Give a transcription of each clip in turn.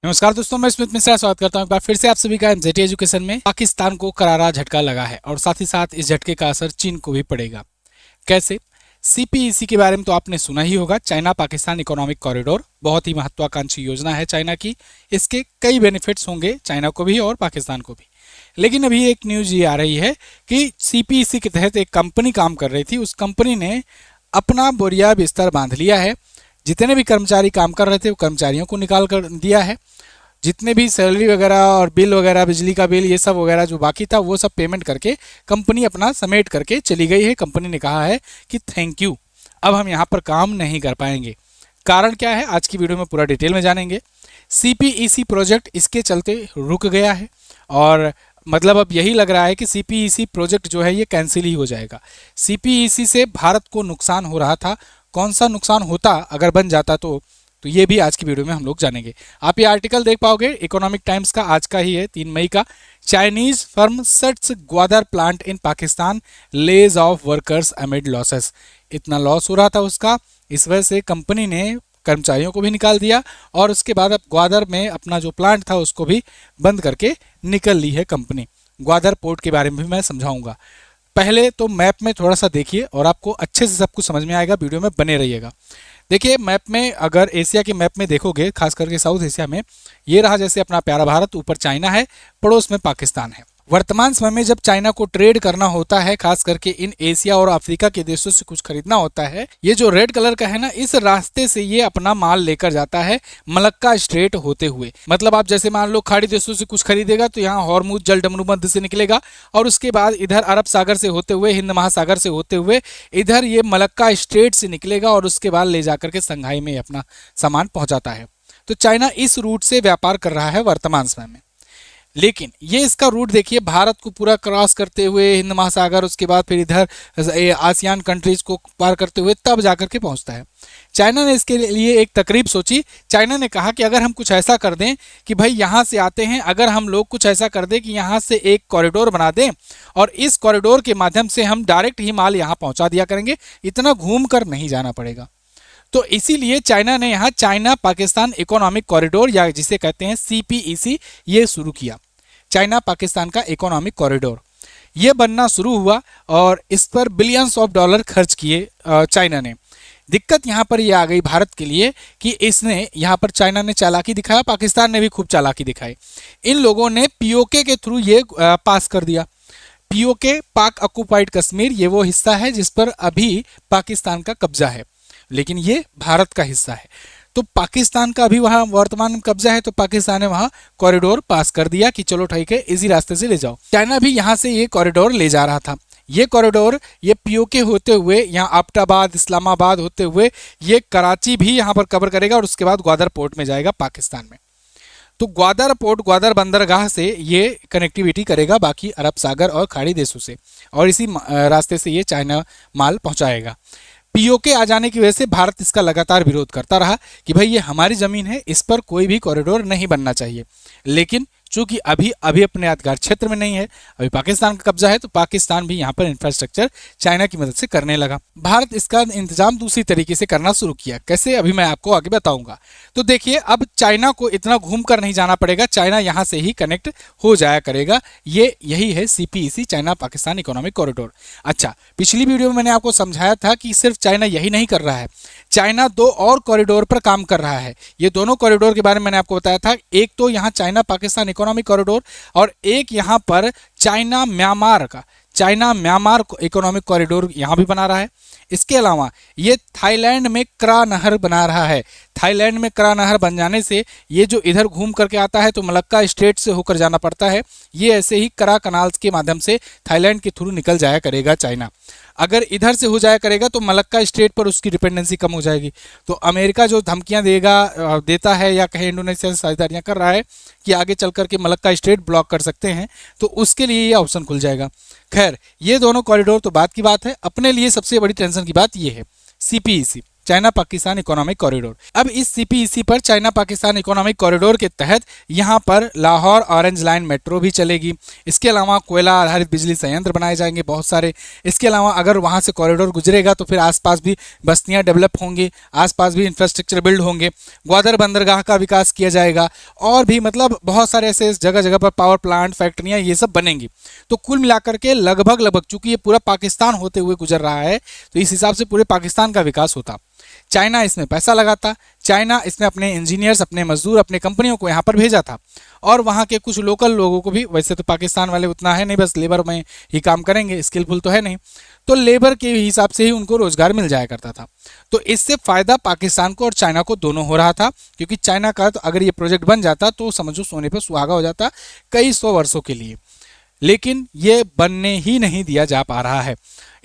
नमस्कार दोस्तों, मैं स्मित मिश्रा स्वागत करता हूं एक बार फिर से आप सभी का एमजेटी एजुकेशन में। पाकिस्तान को करारा झटका लगा है और साथ ही साथ इस झटके का असर चीन को भी पड़ेगा। कैसे? सीपीईसी के बारे में तो आपने सुना ही होगा। चाइना पाकिस्तान इकोनॉमिक कॉरिडोर बहुत ही महत्वाकांक्षी योजना है चाइना की। इसके कई बेनिफिट्स होंगे चाइना को भी और पाकिस्तान को भी। लेकिन अभी एक न्यूज ये आ रही है कि सीपीईसी के तहत एक कंपनी काम कर रही थी, उस कंपनी ने अपना बोरिया बिस्तर बांध लिया है। जितने भी कर्मचारी काम कर रहे थे वो कर्मचारियों को निकाल कर दिया है। जितने भी सैलरी वगैरह और बिल वगैरह, बिजली का बिल, ये सब वगैरह जो बाकी था वो सब पेमेंट करके कंपनी अपना समेट करके चली गई है। कंपनी ने कहा है कि थैंक यू, अब हम यहाँ पर काम नहीं कर पाएंगे। कारण क्या है, आज की वीडियो में पूरा डिटेल में जानेंगे। सीपीईसी प्रोजेक्ट इसके चलते रुक गया है और मतलब अब यही लग रहा है कि सीपीईसी प्रोजेक्ट जो है ये कैंसिल ही हो जाएगा। सीपीईसी से भारत को नुकसान हो रहा था। कौन सा नुकसान होता अगर बन जाता तो ये भी आज की वीडियो में हम लोग जानेंगे। आप ये आर्टिकल देख पाओगे, इकोनॉमिक टाइम्स का आज का ही है, 3 मई का। Chinese firm shuts Gwadar plant in Pakistan, lays off workers amid losses. इतना लॉस हो रहा था उसका, इस वजह से कंपनी ने कर्मचारियों को भी निकाल दिया और उसके बाद अब ग्वादर में अपना जो प्लांट था उसको भी बंद करके निकल ली है कंपनी। ग्वादर पोर्ट के बारे में भी मैं समझाऊंगा। पहले तो मैप में थोड़ा सा देखिए और आपको अच्छे से सब कुछ समझ में आएगा। वीडियो में बने रहिएगा। देखिए मैप में, अगर एशिया के मैप में देखोगे, खास करके साउथ एशिया में, ये रहा जैसे अपना प्यारा भारत, ऊपर चाइना है, पड़ोस में पाकिस्तान है। वर्तमान समय में जब चाइना को ट्रेड करना होता है, खास करके इन एशिया और अफ्रीका के देशों से कुछ खरीदना होता है, ये जो रेड कलर का है ना, इस रास्ते से ये अपना माल लेकर जाता है मलक्का स्ट्रेट होते हुए। मतलब आप जैसे मान लो खाड़ी देशों से कुछ खरीदेगा तो यहाँ हॉर्मुज जल मध्य से निकलेगा और उसके बाद इधर अरब सागर से होते हुए, हिंद महासागर से होते हुए इधर ये मलक्का स्ट्रेट से निकलेगा और उसके बाद ले जाकर के संघाई में अपना सामान पहुंचाता है। तो चाइना इस रूट से व्यापार कर रहा है वर्तमान समय में। लेकिन ये इसका रूट देखिए, भारत को पूरा क्रॉस करते हुए हिंद महासागर, उसके बाद फिर इधर आसियान कंट्रीज को पार करते हुए तब जाकर के पहुंचता है। चाइना ने इसके लिए एक तकरीब सोची। चाइना ने कहा कि अगर हम कुछ ऐसा कर दें कि भाई यहाँ से आते हैं, अगर हम लोग कुछ ऐसा कर दें कि यहाँ से एक कॉरिडोर बना दें और इस कॉरिडोर के माध्यम से हम डायरेक्ट ही माल यहाँ पहुँचा दिया करेंगे, इतना घूम कर नहीं जाना पड़ेगा। तो इसीलिए चाइना ने यहाँ चाइना पाकिस्तान इकोनॉमिक कॉरिडोर, या जिसे कहते हैं सीपीईसी, ये शुरू किया। चाइना पाकिस्तान का इकोनॉमिक कॉरिडोर ये बनना शुरू हुआ और इस पर बिलियंस ऑफ डॉलर खर्च किए चाइना ने। दिक्कत यहाँ पर ये आ गई भारत के लिए कि इसने यहाँ पर, चाइना ने चालाकी दिखाया, पाकिस्तान ने भी खूब चालाकी दिखाई। इन लोगों ने पीओके के थ्रू ये पास कर दिया। पीओके, पाक ऑक्युपाइड कश्मीर, ये वो हिस्सा है जिस पर अभी पाकिस्तान का कब्जा है, लेकिन ये भारत का हिस्सा है। तो पाकिस्तान का अभी वहां वर्तमान में कब्जा है, तो पाकिस्तान ने वहां कॉरिडोर पास कर दिया कि चलो ठीक है, इसी रास्ते से ले जाओ। चाइना भी यहां से ये कॉरिडोर ले जा रहा था। ये कॉरिडोर ये पीओके होते हुए यहाँ अब्टाबाद, इस्लामाबाद होते हुए ये कराची भी यहाँ पर कवर करेगा और उसके बाद ग्वादर पोर्ट में जाएगा पाकिस्तान में। तो ग्वादर पोर्ट, ग्वादर बंदरगाह से ये कनेक्टिविटी करेगा बाकी अरब सागर और खाड़ी देशों से, और इसी रास्ते से ये चाइना माल पहुंचाएगा। पीओके आ जाने की वजह से भारत इसका लगातार विरोध करता रहा कि भाई ये हमारी जमीन है, इस पर कोई भी कॉरिडोर नहीं बनना चाहिए। लेकिन चूंकि अभी अपने अधिकार क्षेत्र में नहीं है, अभी पाकिस्तान का कब्जा है, तो पाकिस्तान भी यहाँ पर इंफ्रास्ट्रक्चर चाइना की मदद से करने लगा। भारत इसका इंतजाम दूसरी तरीके से करना शुरू किया। कैसे, अभी मैं आपको आगे बताऊंगा। तो देखिए, अब चाइना को इतना घूम कर नहीं जाना पड़ेगा, चाइना यहाँ से ही कनेक्ट हो जाया करेगा। यही है CPEC, China Pakistan economic corridor. अच्छा, पिछली वीडियो में मैंने आपको समझाया था कि सिर्फ चाइना यही नहीं कर रहा है, चाइना 2 और कॉरिडोर पर काम कर रहा है। ये दोनों कॉरिडोर के बारे में मैंने आपको बताया था। एक तो यहाँ चाइना पाकिस्तान इकोनॉमिक कॉरिडोर और एक यहाँ पर चाइना म्यांमार इकोनॉमिक कॉरिडोर यहाँ भी बना रहा है। इसके अलावा ये थाईलैंड में क्रा नहर बना रहा है। थाईलैंड में क्रा नहर बन जाने से ये जो इधर घूम करके आता है तो मलक्का स्ट्रेट से होकर जाना पड़ता है, ये ऐसे ही क्रा कनाल्स के माध्यम से थाईलैंड के थ्रू निकल जाया करेगा चाइना। अगर इधर से हो जाया करेगा तो मलक्का स्ट्रेट पर उसकी डिपेंडेंसी कम हो जाएगी। तो अमेरिका जो धमकियां देता है या कहीं इंडोनेशिया से साझेदारियां कर रहा है कि आगे चल करके मलक्का स्ट्रेट ब्लॉक कर सकते हैं, तो उसके लिए ये ऑप्शन खुल जाएगा। खैर, ये दोनों कॉरिडोर तो बात की बात है। अपने लिए सबसे बड़ी टेंशन की बात ये है CPEC. China Pakistan economic corridor. अब इस सीपीईसी पर चाइना पाकिस्तान इकोनॉमिक कॉरिडोर के तहत यहाँ पर लाहौर ऑरेंज लाइन मेट्रो भी चलेगी। इसके अलावा कोयला आधारित बिजली संयंत्र बनाए जाएंगे बहुत सारे। इसके अलावा अगर वहाँ से कॉरिडोर गुजरेगा तो फिर आसपास भी बस्तियाँ डेवलप होंगी, आसपास भी इंफ्रास्ट्रक्चर बिल्ड होंगे, ग्वादर बंदरगाह का विकास किया जाएगा और भी मतलब बहुत सारे ऐसे जगह जगह पर पावर प्लांट, फैक्ट्रियाँ ये सब बनेंगी। तो कुल मिलाकर के लगभग चूंकि ये पूरा पाकिस्तान होते हुए गुजर रहा है तो इस हिसाब से पूरे पाकिस्तान का विकास होता। चाइना इसमें पैसा लगाता, चाइना इसमें अपने इंजीनियर्स, अपने मजदूर, अपने कंपनियों को यहाँ पर भेजा था और वहाँ के कुछ लोकल लोगों को भी, वैसे तो पाकिस्तान वाले उतना है नहीं, बस लेबर में ही काम करेंगे, स्किलफुल तो है नहीं, तो लेबर के हिसाब से ही उनको रोजगार मिल जाया करता था। तो इससे फायदा पाकिस्तान को और चाइना को दोनों हो रहा था, क्योंकि चाइना का तो अगर ये प्रोजेक्ट बन जाता तो समझो सोने पर सुहागा हो जाता कई 100 वर्षों के लिए। लेकिन ये बनने ही नहीं दिया जा पा रहा है,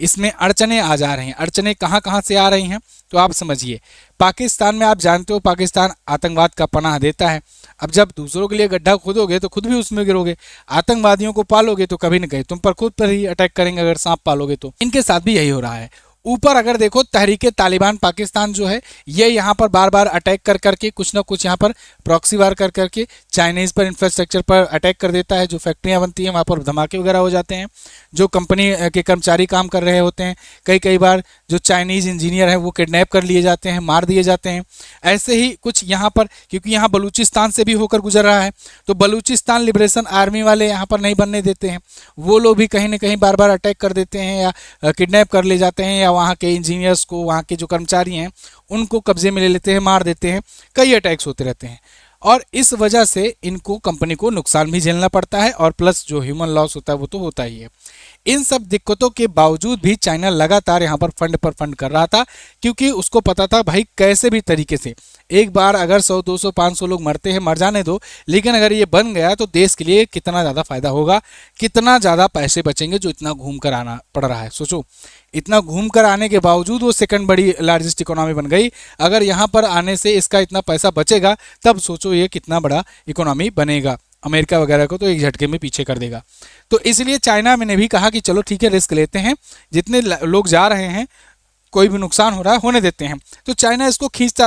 इसमें अड़चने आ जा रही हैं। अड़चने कहाँ कहाँ से आ रही हैं तो आप समझिए। पाकिस्तान में आप जानते हो पाकिस्तान आतंकवाद का पनाह देता है। अब जब दूसरों के लिए गड्ढा खोदोगे तो खुद भी उसमें गिरोगे, आतंकवादियों को पालोगे तो कभी न कहीं तुम पर खुद पर ही अटैक करेंगे। अगर सांप पालोगे तो इनके साथ भी यही हो रहा है। ऊपर अगर देखो तहरीके तालिबान पाकिस्तान जो है ये यहाँ पर बार बार अटैक कर करके कुछ ना कुछ यहाँ पर प्रॉक्सी वार कर करके चाइनीज़ पर इंफ्रास्ट्रक्चर पर अटैक कर देता है। जो फैक्ट्रियाँ बनती हैं वहाँ पर धमाके वगैरह हो जाते हैं, जो कंपनी के कर्मचारी काम कर रहे होते हैं, कई बार जो चाइनीज़ इंजीनियर हैं वो किडनैप कर लिए जाते हैं, मार दिए जाते हैं। ऐसे ही कुछ यहाँ पर, क्योंकि यहाँ बलूचिस्तान से भी होकर गुजर रहा है तो बलूचिस्तान लिबरेशन आर्मी वाले यहाँ पर नहीं बनने देते हैं। वो लोग भी कहीं ना कहीं बार बार अटैक कर देते हैं या किडनैप कर ले जाते हैं, या वहाँ के इंजीनियर्स को, वहाँ के जो कर्मचारी हैं उनको कब्जे में ले लेते हैं, मार देते हैं। कई अटैक्स होते रहते हैं और इस वजह से इनको, कंपनी को नुकसान भी झेलना पड़ता है और प्लस जो ह्यूमन लॉस होता है वो तो होता ही है। इन सब दिक्कतों के बावजूद भी चाइना लगातार यहाँ पर फंड कर रहा था, क्योंकि उसको पता था भाई कैसे भी तरीके से एक बार अगर 100, 200, 500 लोग मरते हैं, मर जाने दो, लेकिन अगर ये बन गया तो देश के लिए कितना ज़्यादा फायदा होगा, कितना ज़्यादा पैसे बचेंगे जो इतना घूम कर आना पड़ रहा है। सोचो, इतना घूम कर आने के बावजूद वो सेकंड बड़ी लार्जेस्ट इकोनॉमी बन गई। अगर यहाँ पर आने से इसका इतना पैसा बचेगा तब सोचो ये कितना बड़ा इकोनॉमी बनेगा। अमेरिका वगैरह को तो एक झटके में पीछे कर देगा। तो इसलिए चाइना में ने भी कहा कि चलो ठीक है, रिस्क लेते हैं, जितने लोग जा रहे हैं कोई भी नुकसान हो रहा है होने देते हैं। तो चाइना इसको खींचता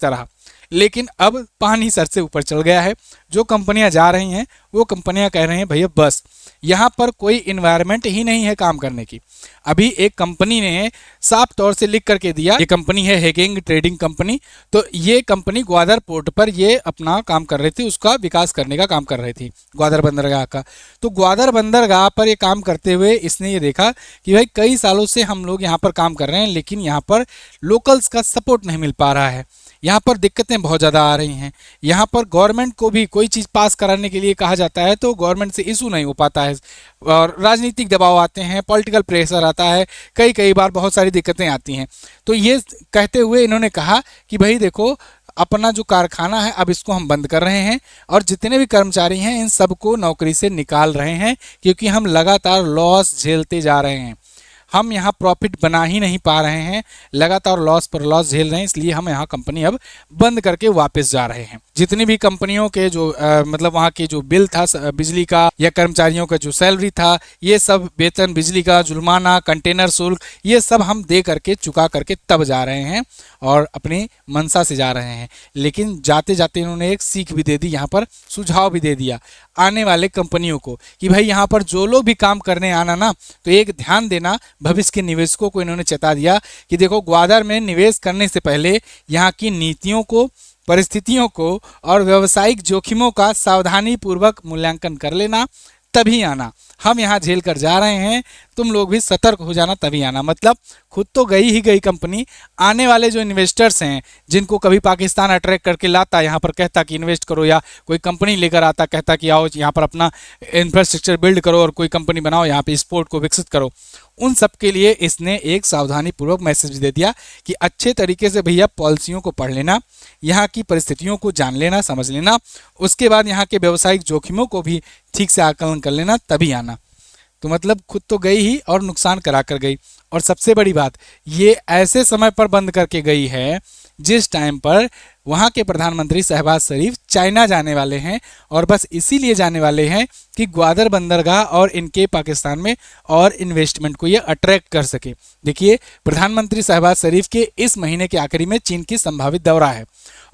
रहा, लेकिन अब पानी सर से ऊपर चल गया है। जो कंपनियां जा रही हैं वो कंपनियां कह रही हैं भैया बस, यहाँ पर कोई इन्वायरमेंट ही नहीं है काम करने की। अभी एक कंपनी ने साफ तौर से लिख करके दिया, ये कंपनी है हेगिंग ट्रेडिंग कंपनी। तो ये कंपनी ग्वादर पोर्ट पर ये अपना काम कर रही थी, उसका विकास करने का काम कर रही थी, ग्वादर बंदरगाह का। तो ग्वादर बंदरगाह पर ये काम करते हुए इसने ये देखा कि भाई कई सालों से हम लोग यहाँ पर काम कर रहे हैं, लेकिन यहाँ पर लोकल्स का सपोर्ट नहीं मिल पा रहा है, यहाँ पर दिक्कतें बहुत ज़्यादा आ रही हैं। यहाँ पर गवर्नमेंट को भी कोई चीज़ पास कराने के लिए कहा जाता है तो गवर्नमेंट से इशू नहीं हो पाता है, और राजनीतिक दबाव आते हैं, पॉलिटिकल प्रेशर आता है, कई बार बहुत सारी दिक्कतें आती हैं। तो ये कहते हुए इन्होंने कहा कि भाई देखो, अपना जो कारखाना है अब इसको हम बंद कर रहे हैं और जितने भी कर्मचारी हैं इन सबको नौकरी से निकाल रहे हैं, क्योंकि हम लगातार लॉस झेलते जा रहे हैं। हम यहाँ प्रॉफिट बना ही नहीं पा रहे हैं, लगातार लॉस पर लॉस झेल रहे हैं, इसलिए हम यहाँ कंपनी अब बंद करके वापस जा रहे हैं। जितनी भी कंपनियों के जो मतलब वहाँ के जो बिल था बिजली का या कर्मचारियों का जो सैलरी था, ये सब वेतन, बिजली का जुर्माना, कंटेनर शुल्क, ये सब हम दे करके चुका करके तब जा रहे हैं और अपनी मंशा से जा रहे हैं। लेकिन जाते जाते इन्होंने एक सीख भी दे दी, यहाँ पर सुझाव भी दे दिया आने वाले कंपनियों को कि भाई यहाँ पर जो लोग भी काम करने आना ना, तो एक ध्यान देना, भविष्य के निवेशकों को इन्होंने चेता दिया कि देखो ग्वादर में निवेश करने से पहले यहाँ की नीतियों को, परिस्थितियों को और व्यावसायिक जोखिमों का सावधानी पूर्वक मूल्यांकन कर लेना, तभी आना। हम यहाँ झेल कर जा रहे हैं, तुम लोग भी सतर्क हो जाना तभी आना। मतलब खुद तो गई ही गई कंपनी, आने वाले जो इन्वेस्टर्स हैं जिनको कभी पाकिस्तान अट्रैक्ट करके लाता, यहाँ पर कहता कि इन्वेस्ट करो, या कोई कंपनी लेकर आता कहता कि आओ यहाँ पर अपना इंफ्रास्ट्रक्चर बिल्ड करो और कोई कंपनी बनाओ, यहाँ पे स्पोर्ट को विकसित करो, उन सब के लिए इसने एक सावधानी पूर्वक मैसेज दे दिया कि अच्छे तरीके से भैया पॉलिसियों को पढ़ लेना, यहाँ की परिस्थितियों को जान लेना, समझ लेना, उसके बाद यहाँ के व्यावसायिक जोखिमों को भी ठीक से आकलन कर लेना, तभी आना। तो मतलब खुद तो गई ही और नुकसान करा कर गई। और सबसे बड़ी बात, ये ऐसे समय पर बंद करके गई है जिस टाइम पर वहाँ के प्रधानमंत्री शहबाज शरीफ चाइना जाने वाले हैं और बस इसीलिए जाने वाले हैं कि ग्वादर बंदरगाह और इनके पाकिस्तान में और इन्वेस्टमेंट को ये अट्रैक्ट कर सके। देखिए, प्रधानमंत्री शहबाज शरीफ के इस महीने के आखिरी में चीन की संभावित दौरा है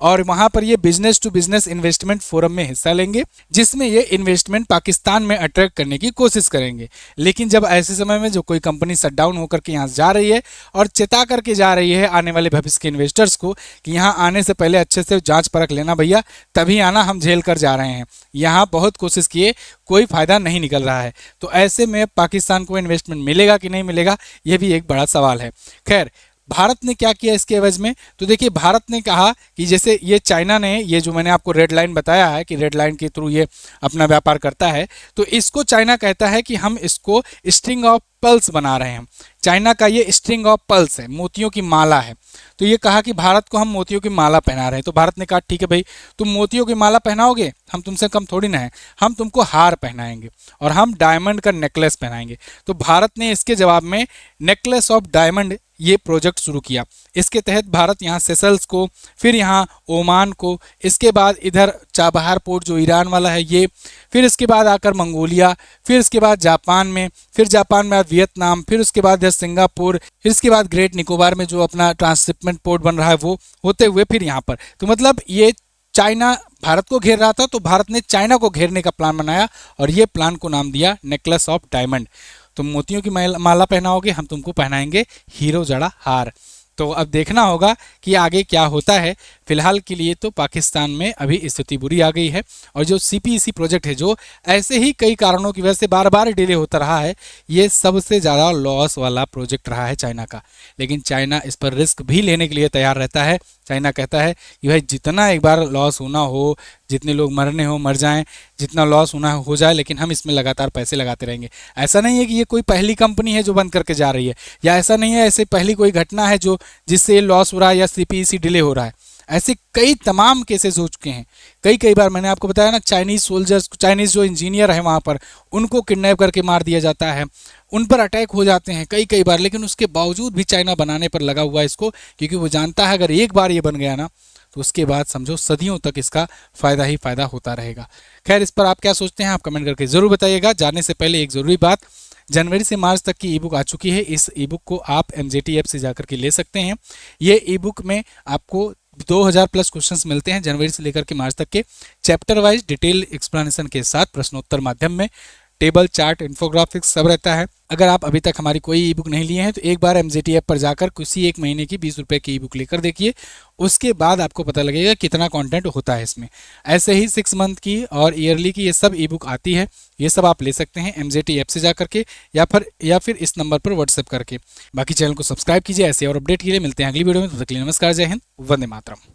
और वहां पर ये business to business investment forum में हिस्सा लेंगे, जिसमें ये इन्वेस्टमेंट पाकिस्तान में अट्रैक्ट करने की कोशिश करेंगे। लेकिन जब ऐसे समय में जो कोई कंपनी शट डाउन होकर के यहाँ जा रही है और चेता करके जा रही है आने वाले भविष्य के इन्वेस्टर्स को कि यहाँ आने से पहले अच्छे से जांच परख लेना भैया, तभी आना, हम झेल कर जा रहे हैं, यहाँ बहुत कोशिश किए, कोई फायदा नहीं निकल रहा है, तो ऐसे में पाकिस्तान को इन्वेस्टमेंट मिलेगा कि नहीं मिलेगा, यह भी एक बड़ा सवाल है। खैर, भारत ने क्या किया इसके एवज में, तो देखिए, भारत ने कहा कि जैसे ये चाइना ने, ये जो मैंने आपको रेड लाइन बताया है कि रेड लाइन के थ्रू ये अपना व्यापार करता है, तो इसको चाइना कहता है कि हम इसको स्ट्रिंग ऑफ पर्ल्स बना रहे हैं। चाइना का ये स्ट्रिंग ऑफ पर्ल्स है, मोतियों की माला है। तो ये कहा कि भारत को हम मोतियों की माला पहना रहे हैं। तो भारत ने कहा ठीक है भाई, तुम मोतियों की माला पहनाओगे, हम तुमसे कम थोड़ी ना है, हम तुमको हार पहनाएंगे और हम डायमंड का नेकलेस पहनाएंगे। तो भारत ने इसके जवाब में नेकलेस ऑफ डायमंड ये प्रोजेक्ट शुरू किया। इसके तहत भारत यहाँ सेशल्स को, फिर यहाँ ओमान को, इसके बाद इधर चाबहार पोर्ट जो ईरान वाला है ये, फिर इसके बाद आकर मंगोलिया, फिर इसके बाद जापान में, फिर जापान में वियतनाम, फिर उसके बाद इधर सिंगापुर, फिर इसके बाद ग्रेट निकोबार में जो अपना ट्रांसशिपमेंट पोर्ट बन रहा है वो होते हुए फिर यहाँ पर। तो मतलब ये चाइना भारत को घेर रहा था, तो भारत ने चाइना को घेरने का प्लान बनाया और ये प्लान को नाम दिया नेकलेस ऑफ डायमंड। तुम मोतियों की माला पहनाओगे, हम तुमको पहनाएंगे हीरो जड़ा हार। तो अब देखना होगा कि आगे क्या होता है। फिलहाल के लिए तो पाकिस्तान में अभी स्थिति बुरी आ गई है और जो CPEC प्रोजेक्ट है, जो ऐसे ही कई कारणों की वजह से बार बार डिले होता रहा है, ये सबसे ज़्यादा लॉस वाला प्रोजेक्ट रहा है चाइना का। लेकिन चाइना इस पर रिस्क भी लेने के लिए तैयार रहता है। चाइना कहता है कि भाई जितना एक बार लॉस होना हो, जितने लोग मरने हो मर जाएं, जितना लॉस होना हो जाए, लेकिन हम इसमें लगातार पैसे लगाते रहेंगे। ऐसा नहीं है कि ये कोई पहली कंपनी है जो बंद करके जा रही है, या ऐसा नहीं है ऐसे पहली कोई घटना है जो जिससे लॉस हो रहा है या CPEC डिले हो रहा है। ऐसे कई तमाम केसेस हो चुके हैं। कई बार मैंने आपको बताया ना, चाइनीज सोल्जर्स, चाइनीज जो इंजीनियर है वहाँ पर, उनको किडनैप करके मार दिया जाता है, उन पर अटैक हो जाते हैं कई बार। लेकिन उसके बावजूद भी चाइना बनाने पर लगा हुआ है इसको, क्योंकि वो जानता है अगर एक बार ये बन गया ना, तो उसके बाद समझो सदियों तक इसका फ़ायदा ही फ़ायदा होता रहेगा। खैर, इस पर आप क्या सोचते हैं, आप कमेंट करके ज़रूर बताइएगा। जाने से पहले एक ज़रूरी बात, जनवरी से मार्च तक की ई-बुक आ चुकी है। इस ई-बुक को आप MJT ऐप से जाकर के ले सकते हैं। ये ई-बुक में आपको 2000 प्लस क्वेश्चंस मिलते हैं जनवरी से लेकर के मार्च तक के, चैप्टर वाइज डिटेल एक्सप्लेनेशन के साथ, प्रश्नोत्तर माध्यम में, टेबल, चार्ट, इन्फोग्राफिक्स सब रहता है। अगर आप अभी तक हमारी कोई ई बुक नहीं लिए हैं तो एक बार MJT ऐप पर जाकर किसी एक महीने की 20 रुपये की ई बुक लेकर देखिए, उसके बाद आपको पता लगेगा कितना कंटेंट होता है इसमें। ऐसे ही 6 मंथ की और ईयरली की ये सब ई बुक आती है, ये सब आप ले सकते हैं MJT ऐप से जा करके या फिर इस नंबर पर व्हाट्सएप करके। बाकी चैनल को सब्सक्राइब कीजिए ऐसे और अपडेट के लिए। मिलते हैं अगली वीडियो में, तब तक के लिए नमस्कार, जय हिंद, वंदे मातरम।